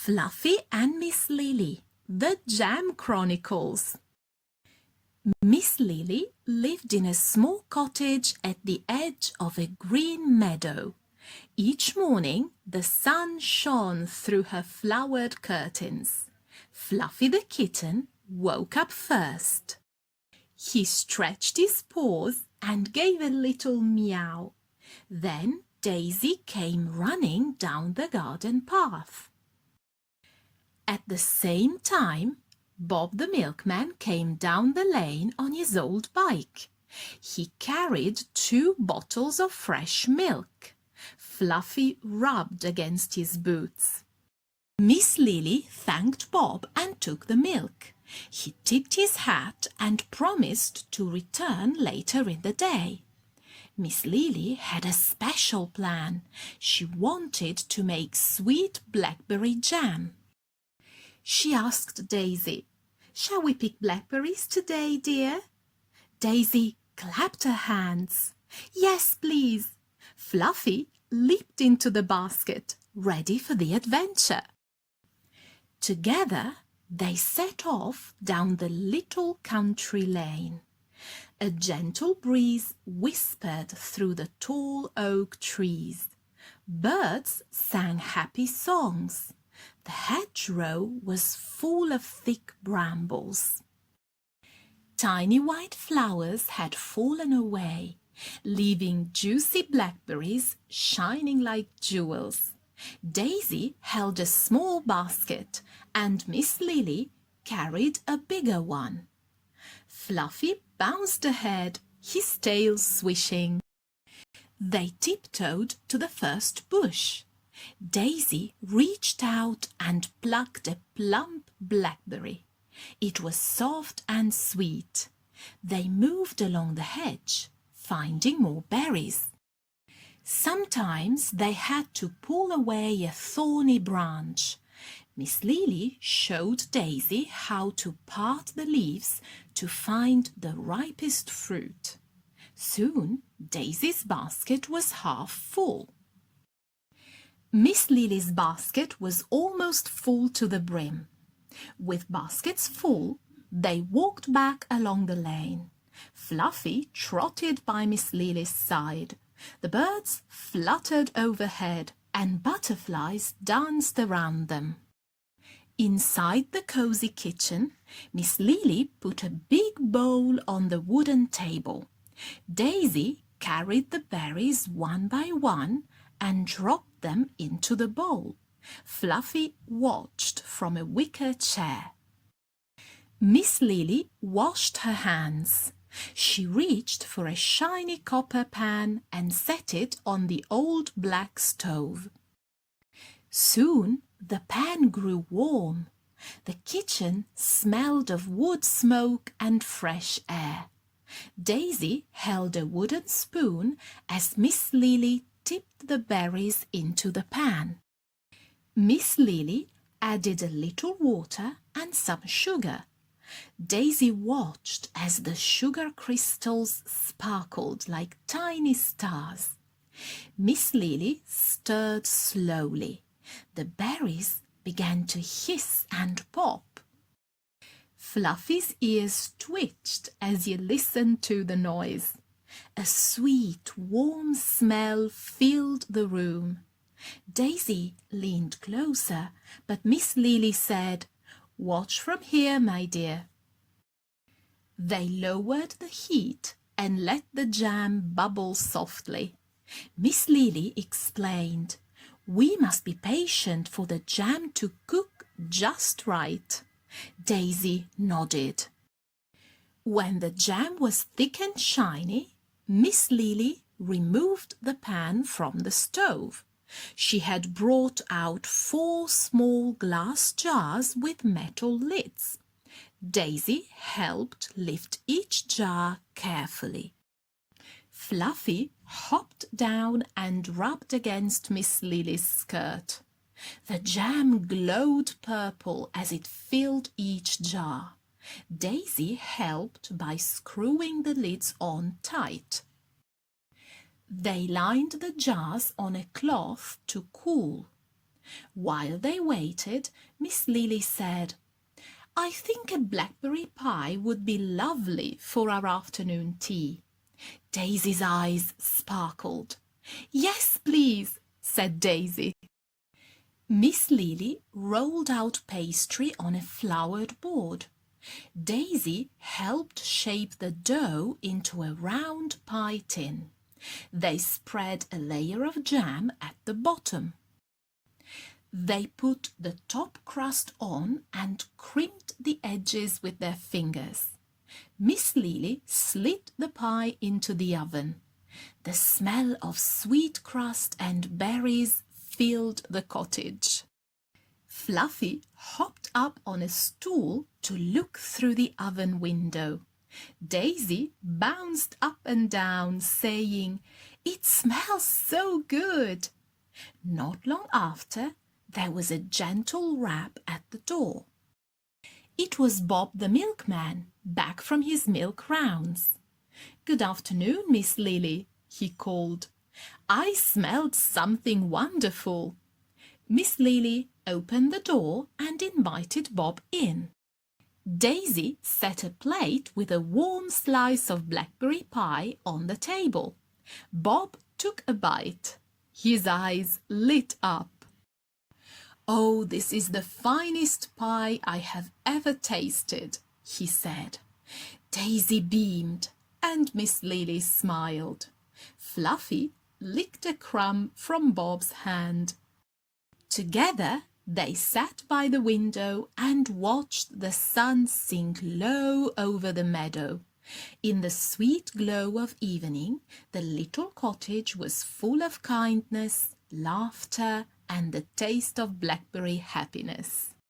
Fluffy and Miss Lily, the Jam Chronicles. Miss Lily lived in a small cottage at the edge of a green meadow. Each morning the sun shone through her flowered curtains. Fluffy the kitten woke up first. He stretched his paws and gave a little meow. Then Daisy came running down the garden path. At the same time, Bob the milkman came down the lane on his old bike. He carried 2 bottles of fresh milk. Fluffy rubbed against his boots. Miss Lily thanked Bob and took the milk. He tipped his hat and promised to return later in the day. Miss Lily had a special plan. She wanted to make sweet blackberry jam. She asked Daisy, "Shall we pick blackberries today, dear?" Daisy clapped her hands. "Yes, please." Fluffy leaped into the basket, ready for the adventure. Together, they set off down the little country lane. A gentle breeze whispered through the tall oak trees. Birds sang happy songs. The hedgerow was full of thick brambles. Tiny white flowers had fallen away, leaving juicy blackberries shining like jewels. Daisy held a small basket and Miss Lily carried a bigger one. Fluffy bounced ahead, his tail swishing. They tiptoed to the first bush. Daisy reached out and plucked a plump blackberry. It was soft and sweet. They moved along the hedge, finding more berries. Sometimes they had to pull away a thorny branch. Miss Lily showed Daisy how to part the leaves to find the ripest fruit. Soon Daisy's basket was half full. Miss Lily's basket was almost full to the brim. With baskets full, they walked back along the lane. Fluffy trotted by Miss Lily's side. The birds fluttered overhead and butterflies danced around them. Inside the cozy kitchen, Miss Lily put a big bowl on the wooden table. Daisy carried the berries one by one and dropped them into the bowl. Fluffy watched from a wicker chair. Miss Lily washed her hands. She reached for a shiny copper pan and set it on the old black stove. Soon the pan grew warm. The kitchen smelled of wood smoke and fresh air. Daisy held a wooden spoon as Miss Lily tipped the berries into the pan. Miss Lily added a little water and some sugar. Daisy watched as the sugar crystals sparkled like tiny stars. Miss Lily stirred slowly. The berries began to hiss and pop. Fluffy's ears twitched as he listened to the noise. A sweet, warm smell filled the room. Daisy leaned closer, but Miss Lily said, "Watch from here, my dear." They lowered the heat and let the jam bubble softly. Miss Lily explained, "We must be patient for the jam to cook just right." Daisy nodded. When the jam was thick and shiny, Miss Lily removed the pan from the stove. She had brought out 4 small glass jars with metal lids. Daisy helped lift each jar carefully. Fluffy hopped down and rubbed against Miss Lily's skirt. The jam glowed purple as it filled each jar. Daisy helped by screwing the lids on tight. They lined the jars on a cloth to cool. While they waited, Miss Lily said, "I think a blackberry pie would be lovely for our afternoon tea." Daisy's eyes sparkled. "Yes, please," said Daisy. Miss Lily rolled out pastry on a floured board. Daisy helped shape the dough into a round pie tin. They spread a layer of jam at the bottom. They put the top crust on and crimped the edges with their fingers. Miss Lily slid the pie into the oven. The smell of sweet crust and berries filled the cottage. Fluffy hopped up on a stool to look through the oven window. Daisy bounced up and down, saying, "It smells so good." Not long after, there was a gentle rap at the door. It was Bob the milkman, back from his milk rounds. "Good afternoon, Miss Lily," he called. "I smelled something wonderful." Miss Lily opened the door and invited Bob in. Daisy set a plate with a warm slice of blackberry pie on the table. Bob took a bite. His eyes lit up. "Oh, this is the finest pie I have ever tasted," he said. Daisy beamed, and Miss Lily smiled. Fluffy licked a crumb from Bob's hand. Together, they sat by the window and watched the sun sink low over the meadow. In the sweet glow of evening, the little cottage was full of kindness, laughter, and the taste of blackberry happiness.